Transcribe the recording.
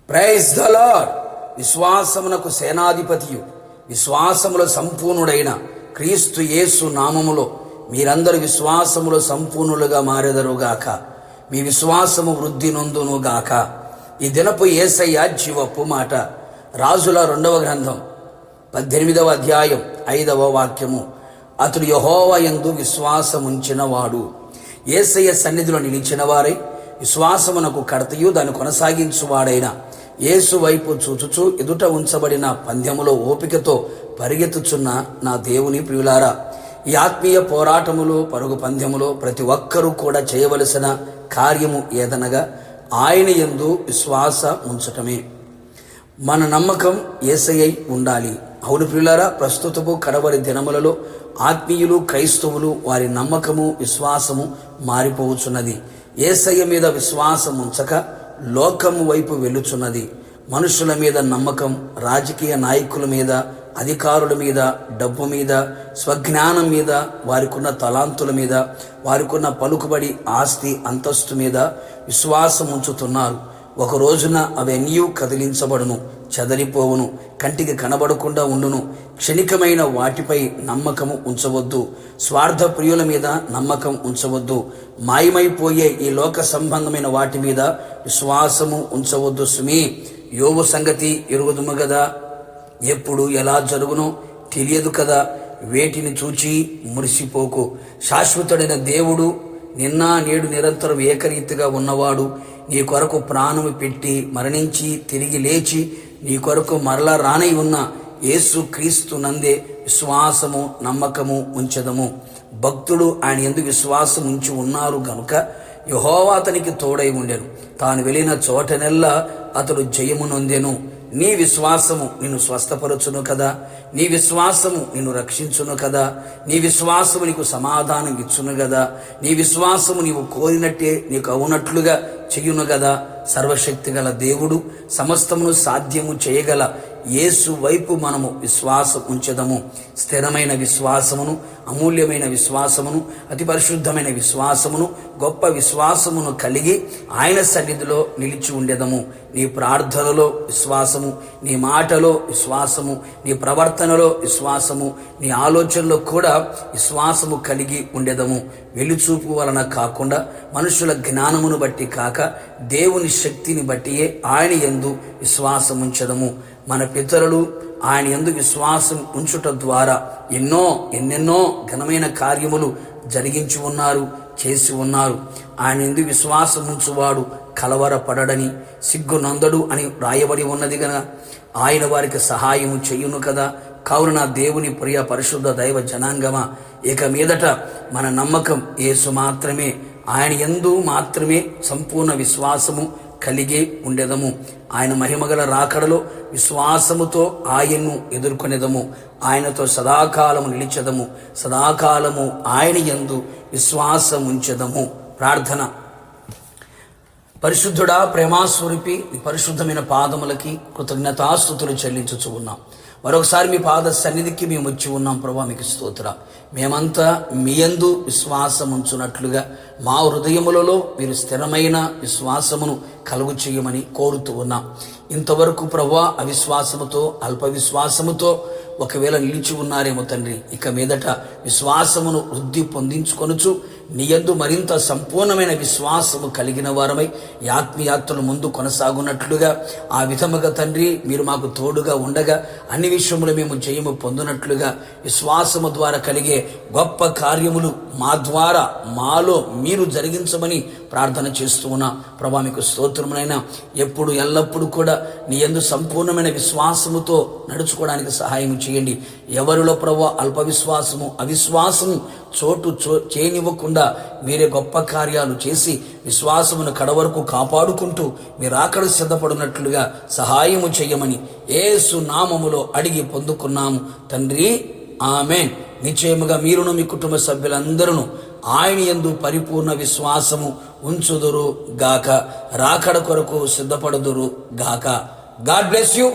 Praise the lord. విశ్వాసమునకు సేనాధిపతియు విశ్వాసములో సంపూర్ణుడైన క్రీస్తు యేసు నామములో మీరందరూ విశ్వాసములో సంపూర్ణులుగా మారెదరుగాక. మీ విశ్వాసము వృద్ధి నొందునుగాక. ఈ దినపు యేసయ్య జీవపు మాట. రాజుల 2వ గ్రంథం 18వ అధ్యాయం 5వ వాక్యము. అతడు యెహోవా యందు విశ్వాసముంచిన వాడు. యేసయ్య సన్నిధిలో నిలిచిన వారై విశ్వాసమునకు కర్తయు దాన్ని కొనసాగించువాడైన యేసు వైపు చూచుచూ ఎదుట ఉంచబడిన పందెములో ఓపికతో పరిగెత్తుచున్న నా దేవుని ప్రియులారా, ఈ ఆత్మీయ పోరాటములో పరుగు పందెములో ప్రతి ఒక్కరూ కూడా చేయవలసిన కార్యము ఏదనగా ఆయన యందు విశ్వాస ఉంచటమే. మన నమ్మకం యేసయ్యై ఉండాలి. అవును ప్రియులారా, ప్రస్తుతపు కడవరి దినములలో ఆత్మీయులు క్రైస్తవులు వారి నమ్మకము విశ్వాసము మారిపోవచ్చున్నది. యేసయ్య మీద విశ్వాసం ఉంచక లోకము వైపు వెళ్ళుచున్నది. మనుషుల మీద నమ్మకం, రాజకీయ నాయకుల మీద, అధికారుల మీద, డబ్బు మీద, స్వజ్ఞానం మీద, వారికున్న తలాంతుల మీద, వారికున్న పలుకుబడి, ఆస్తి, అంతస్తు మీద విశ్వాసం ఉంచుతున్నారు. ఒక రోజున అవన్నీ కదిలించబడును, చెదరిపోవును, కంటికి కనబడకుండా ఉండును. క్షణికమైన వాటిపై నమ్మకము ఉంచవద్దు. స్వార్థ ప్రియుల మీద నమ్మకం ఉంచవద్దు. మాయమైపోయే ఈ లోక సంబంధమైన వాటి మీద విశ్వాసము ఉంచవద్దు. సుమి, యోబు సంగతి ఎరుగుదుము కదా, ఎప్పుడు ఎలా జరుగునో తెలియదు కదా. వేటిని చూచి మురిసిపోకు. శాశ్వతుడైన దేవుడు నిన్న నేడు నిరంతరం ఏకరీతిగా ఉన్నవాడు. నీ కొరకు ప్రాణము పెట్టి మరణించి తిరిగి లేచి నీ కొరకు మరలా రానై ఉన్న యేసు క్రీస్తు నందే విశ్వాసము నమ్మకము ఉంచదము. భక్తుడు ఆయన యందు విశ్వాసం ఉంచి ఉన్నారు గనుక యెహోవా అతనికి తోడై ఉండెను. తాను వెళ్ళిన చోటనెల్లా అతడు జయము నొందెను. నీ విశ్వాసము నిన్ను స్వస్థపరచును కదా. నీ విశ్వాసము నిన్ను రక్షించును కదా. నీ విశ్వాసము నీకు సమాధానం ఇచ్చును కదా. నీ విశ్వాసము నీవు కోరినట్టే నీకు అవునట్లుగా చెయ్యును కదా. సర్వశక్తి గల దేవుడు సమస్తమును సాధ్యము చేయగల యేసు వైపు మనము విశ్వాసం ఉంచదము. స్థిరమైన విశ్వాసమును, అమూల్యమైన విశ్వాసమును, అతి పరిశుద్ధమైన విశ్వాసమును, గొప్ప విశ్వాసమును కలిగి ఆయన సన్నిధిలో నిలిచి ఉండేదము. నీ ప్రార్థనలో విశ్వాసము, నీ మాటలో విశ్వాసము, నీ ప్రవర్తనలో విశ్వాసము, నీ ఆలోచనలో కూడా విశ్వాసము కలిగి ఉండేదము. వెలుచూపు వలన కాకుండా, మనుషుల జ్ఞానమును బట్టి కాక, దేవుని శక్తిని బట్టియే ఆయన యందు విశ్వాసం ఉంచదము. మన పితరులు ఆయన యందు విశ్వాసం ఉంచుట ద్వారా ఎన్నెన్నో ఘనమైన కార్యములు జరిగించి ఉన్నారు, చేసి ఉన్నారు. ఆయన యందు విశ్వాసం ఉంచువాడు కలవరపడని, సిగ్గునందడు అని రాయబడి ఉన్నది గన ఆయన వారికి సహాయము చెయ్యును కదా. కావున నా దేవుని ప్రియ పరిశుద్ధ దైవ జనాంగమా, ఇక మీదట మన నమ్మకం యేసు మాత్రమే. ఆయన యందు మాత్రమే సంపూర్ణ విశ్వాసము కలిగి ఉండేదము. ఆయన మహిమగల రాకడలో విశ్వాసముతో ఆయన్ను ఎదుర్కొనేదము. ఆయనతో సదాకాలము నిలిచెదము. సదాకాలము ఆయన యందు విశ్వాసం ఉంచెదము. ప్రార్థన. పరిశుద్ధుడా, ప్రేమాస్వరూపి, నీ పరిశుద్ధమైన పాదములకి కృతజ్ఞతాస్తుతులు చెల్లించుచు ఉన్నాం. మరొకసారి మీ పాద సన్నిధికి మేము వచ్చి ఉన్నాం ప్రభా, మీకు స్తోత్ర. మేమంతా మీ యందు విశ్వాసం ఉంచున్నట్లుగా మా హృదయములలో మీరు స్థిరమైన విశ్వాసమును కలుగు చేయమని కోరుతూ ఉన్నాం. ఇంతవరకు ప్రభా అవిశ్వాసముతో, అల్ప విశ్వాసముతో ఒకవేళ నిలిచి ఉన్నారేమో తండ్రి, ఇక మీదట విశ్వాసమును వృద్ధి పొందించుకొనుచు నీ యందు మరింత సంపూర్ణమైన విశ్వాసము కలిగిన వారమై ఆత్మీయాత్రలు ముందు కొనసాగున్నట్లుగా ఆ విధముగా తండ్రి మీరు మాకు తోడుగా ఉండగా అన్ని విషయములు మేము జయము పొందినట్లుగా విశ్వాసము ద్వారా కలిగే గొప్ప కార్యములు మా ద్వారా మాలో మీరు జరిగించమని ప్రార్థన చేస్తూ ఉన్నా ప్రభా, మీకు స్తోత్రమునైనా ఎప్పుడు ఎల్లప్పుడూ కూడా నీ యందు సంపూర్ణమైన విశ్వాసముతో నడుచుకోవడానికి సహాయం చేయండి. ఎవరిలో ప్రభా అల్ప విశ్వాసము, అవిశ్వాసము చోటు చేయనివ్వకుండా మీరే గొప్ప కార్యాలు చేసి విశ్వాసమును కడవరకు కాపాడుకుంటూ మీరు ఆకడ సిద్ధపడినట్లుగా సహాయము చేయమని యేసు నామములో అడిగి పొందుకున్నాము తండ్రి, ఆమేన్. నిశ్చయముగా మీరును మీ కుటుంబ సభ్యులందరూ ఆయన యందు పరిపూర్ణ విశ్వాసము ఉంచుదురు గాక. రాకడ కొరకు సిద్ధపడుదురు గాక. God bless you.